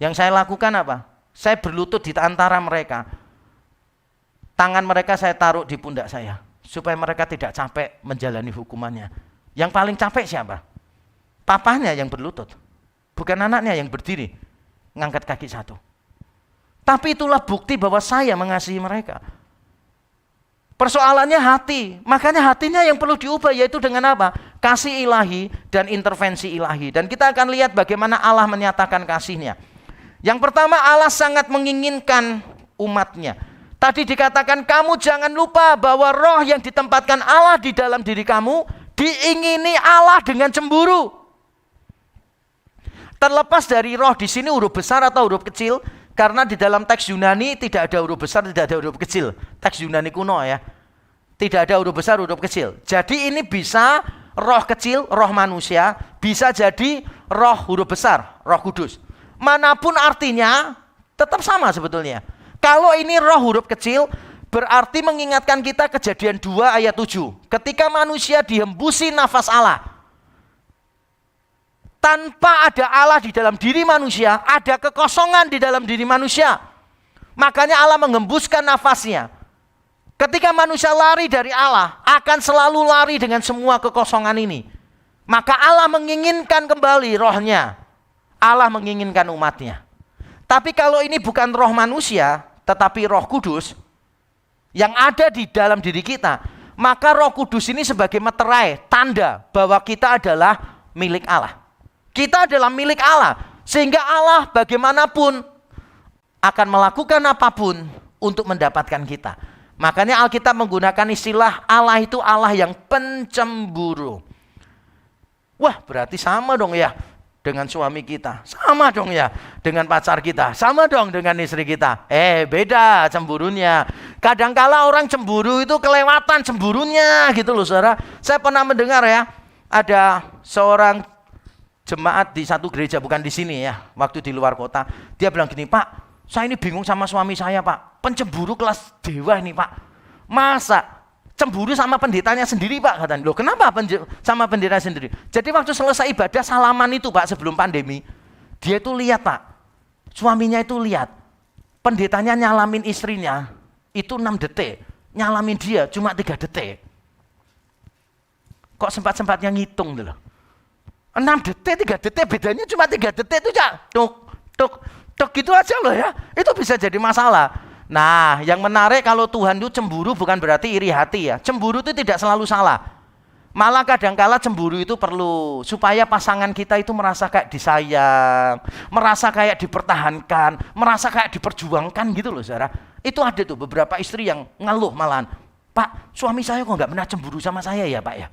Yang saya lakukan apa? Saya berlutut di antara mereka. Tangan mereka saya taruh di pundak saya. Supaya mereka tidak capek menjalani hukumannya. Yang paling capek siapa? Papanya yang berlutut. Bukan anaknya yang berdiri. Ngangkat kaki satu. Tapi itulah bukti bahwa saya mengasihi mereka. Persoalannya hati. Makanya hatinya yang perlu diubah, yaitu dengan apa? Kasih ilahi dan intervensi ilahi. Dan kita akan lihat bagaimana Allah menyatakan kasihnya. Yang pertama, Allah sangat menginginkan umatnya. Tadi dikatakan, kamu jangan lupa bahwa roh yang ditempatkan Allah di dalam diri kamu diingini Allah dengan cemburu. Terlepas dari roh di sini huruf besar atau huruf kecil, karena di dalam teks Yunani tidak ada huruf besar, tidak ada huruf kecil. Teks Yunani kuno ya. Tidak ada huruf besar, huruf kecil. Jadi ini bisa roh kecil, roh manusia, bisa jadi roh huruf besar, Roh Kudus. Manapun artinya tetap sama sebetulnya. Kalau ini roh huruf kecil, berarti mengingatkan kita Kejadian 2 ayat 7. Ketika manusia dihembusi nafas Allah. Tanpa ada Allah di dalam diri manusia, ada kekosongan di dalam diri manusia. Makanya Allah menghembuskan nafasnya. Ketika manusia lari dari Allah, akan selalu lari dengan semua kekosongan ini. Maka Allah menginginkan kembali rohnya. Allah menginginkan umatnya. Tapi kalau ini bukan roh manusia, tetapi Roh Kudus yang ada di dalam diri kita, maka Roh Kudus ini sebagai meterai, tanda bahwa kita adalah milik Allah. Kita adalah milik Allah, sehingga Allah bagaimanapun akan melakukan apapun untuk mendapatkan kita. Makanya Alkitab menggunakan istilah Allah itu Allah yang pencemburu. Wah, berarti sama dong ya dengan suami kita, sama dong ya dengan pacar kita, sama dong dengan istri kita. Beda cemburunya. Kadangkala orang cemburu itu kelewatan cemburunya gitu loh saudara. Saya pernah mendengar ya, ada seorang jemaat di satu gereja, bukan di sini ya, waktu di luar kota. Dia bilang gini, Pak, saya ini bingung sama suami saya Pak. Pencemburu kelas dewa ini Pak. Masa cemburu sama pendetanya sendiri Pak, katanya. Loh kenapa sama pendeta sendiri? Jadi waktu selesai ibadah salaman itu Pak, sebelum pandemi, dia itu lihat Pak, suaminya itu lihat, pendetanya nyalamin istrinya, itu 6 detik, nyalamin dia cuma 3 detik. Kok sempat-sempatnya ngitung dulu. 6 detik, 3 detik, bedanya cuma 3 detik itu ya, tuk gitu aja loh ya, itu bisa jadi masalah. Nah, yang menarik kalau Tuhan itu cemburu bukan berarti iri hati ya. Cemburu itu tidak selalu salah. Malah kadangkala cemburu itu perlu supaya pasangan kita itu merasa kayak disayang, merasa kayak dipertahankan, merasa kayak diperjuangkan gitu loh saudara. Itu ada tuh beberapa istri yang ngeluh malahan, Pak, suami saya kok nggak pernah cemburu sama saya ya Pak ya.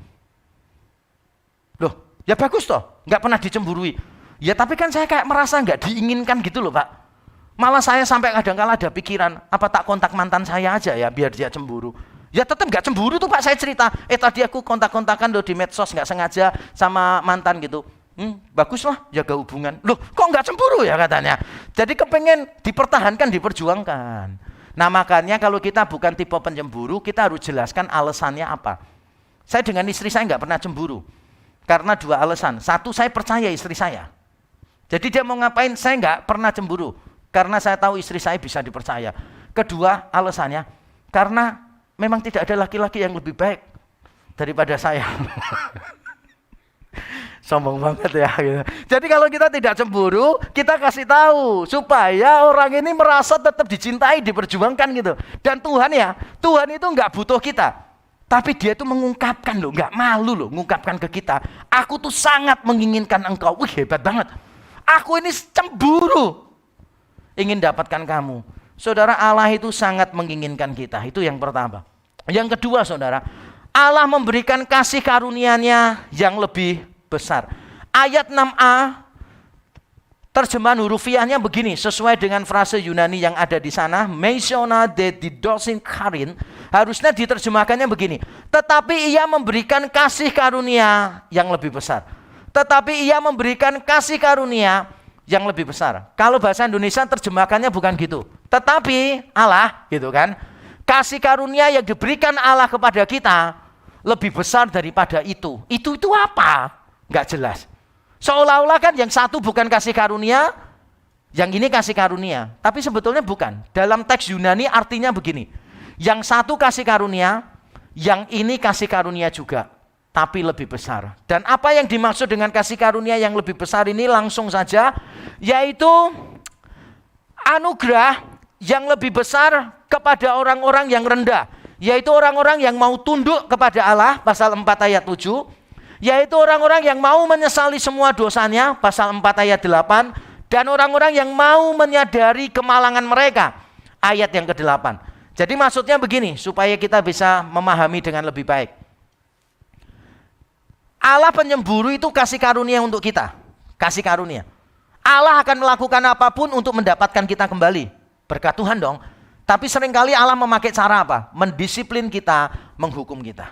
Loh, ya bagus toh, nggak pernah dicemburui. Ya tapi kan saya kayak merasa nggak diinginkan gitu loh Pak. Malah saya sampai kadang-kala ada pikiran, apa tak kontak mantan saya aja ya biar dia cemburu. Ya tetap nggak cemburu tuh Pak, saya cerita. Tadi aku kontak-kontakan loh di medsos nggak sengaja sama mantan gitu. Bagus lah jaga hubungan. Loh kok nggak cemburu ya katanya. Jadi kepengen dipertahankan, diperjuangkan. Nah makanya kalau kita bukan tipe pencemburu, kita harus jelaskan alasannya apa. Saya dengan istri saya nggak pernah cemburu. Karena 2 alasan. Satu, saya percaya istri saya. Jadi dia mau ngapain, saya nggak pernah cemburu. Karena saya tahu istri saya bisa dipercaya. Kedua, alasannya, karena memang tidak ada laki-laki yang lebih baik daripada saya. Sombong banget ya. Gitu. Jadi kalau kita tidak cemburu, kita kasih tahu. Supaya orang ini merasa tetap dicintai, diperjuangkan gitu. Dan Tuhan itu nggak butuh kita. Tapi dia tuh mengungkapkan loh, nggak malu loh, mengungkapkan ke kita. Aku tuh sangat menginginkan engkau. Wih hebat banget. Aku ini cemburu, ingin dapatkan kamu. Saudara, Allah itu sangat menginginkan kita. Itu yang pertama. Yang kedua saudara, Allah memberikan kasih karunia-Nya yang lebih besar. Ayat 6a, terjemahan hurufiahnya begini, sesuai dengan frase Yunani yang ada di sana, Meisona de didosin karin, harusnya diterjemahkannya begini, tetapi ia memberikan kasih karunia yang lebih besar. Tetapi ia memberikan kasih karunia yang lebih besar. Kalau bahasa Indonesia terjemahkannya bukan gitu. Tetapi Allah gitu kan. Kasih karunia yang diberikan Allah kepada kita lebih besar daripada itu. Itu apa? Nggak jelas. Seolah-olah kan yang satu bukan kasih karunia, yang ini kasih karunia. Tapi sebetulnya bukan. Dalam teks Yunani artinya begini. Yang satu kasih karunia, yang ini kasih karunia juga, tapi lebih besar. Dan apa yang dimaksud dengan kasih karunia yang lebih besar ini langsung saja, yaitu anugerah yang lebih besar kepada orang-orang yang rendah, yaitu orang-orang yang mau tunduk kepada Allah, pasal 4 ayat 7, yaitu orang-orang yang mau menyesali semua dosanya, pasal 4 ayat 8, dan orang-orang yang mau menyadari kemalangan mereka, ayat yang ke-8. Jadi maksudnya begini, supaya kita bisa memahami dengan lebih baik. Allah penyemburu itu kasih karunia untuk kita, kasih karunia. Allah akan melakukan apapun untuk mendapatkan kita kembali, berkat Tuhan dong. Tapi seringkali Allah memakai cara apa? Mendisiplin kita, menghukum kita.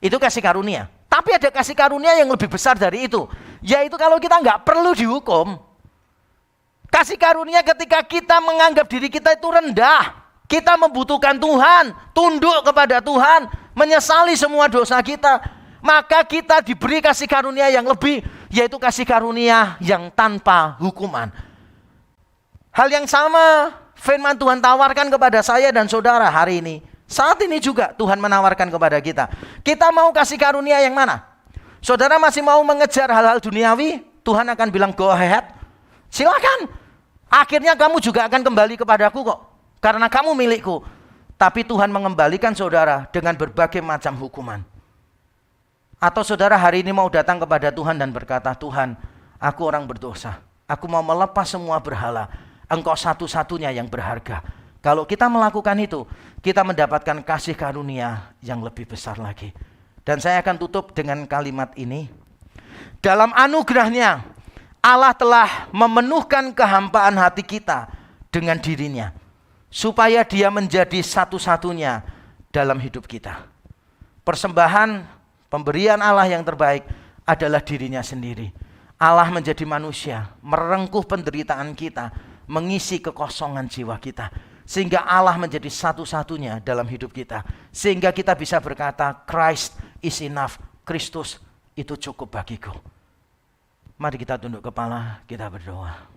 Itu kasih karunia. Tapi ada kasih karunia yang lebih besar dari itu. Yaitu kalau kita nggak perlu dihukum. Kasih karunia ketika kita menganggap diri kita itu rendah. Kita membutuhkan Tuhan, tunduk kepada Tuhan, menyesali semua dosa kita. Maka kita diberi kasih karunia yang lebih, yaitu kasih karunia yang tanpa hukuman. Hal yang sama firman Tuhan tawarkan kepada saya dan saudara hari ini. Saat ini juga Tuhan menawarkan kepada kita. Kita mau kasih karunia yang mana? Saudara masih mau mengejar hal-hal duniawi? Tuhan akan bilang go ahead. Silakan. Akhirnya kamu juga akan kembali kepadaku kok. Karena kamu milikku. Tapi Tuhan mengembalikan saudara dengan berbagai macam hukuman. Atau saudara hari ini mau datang kepada Tuhan dan berkata, Tuhan, aku orang berdosa. Aku mau melepas semua berhala. Engkau satu-satunya yang berharga. Kalau kita melakukan itu, kita mendapatkan kasih karunia yang lebih besar lagi. Dan saya akan tutup dengan kalimat ini. Dalam anugerahnya, Allah telah memenuhkan kehampaan hati kita dengan dirinya. Supaya dia menjadi satu-satunya dalam hidup kita. Persembahan, pemberian Allah yang terbaik adalah dirinya sendiri. Allah menjadi manusia, merengkuh penderitaan kita, mengisi kekosongan jiwa kita. Sehingga Allah menjadi satu-satunya dalam hidup kita. Sehingga kita bisa berkata, Christ is enough. Kristus itu cukup bagiku. Mari kita tunduk kepala, kita berdoa.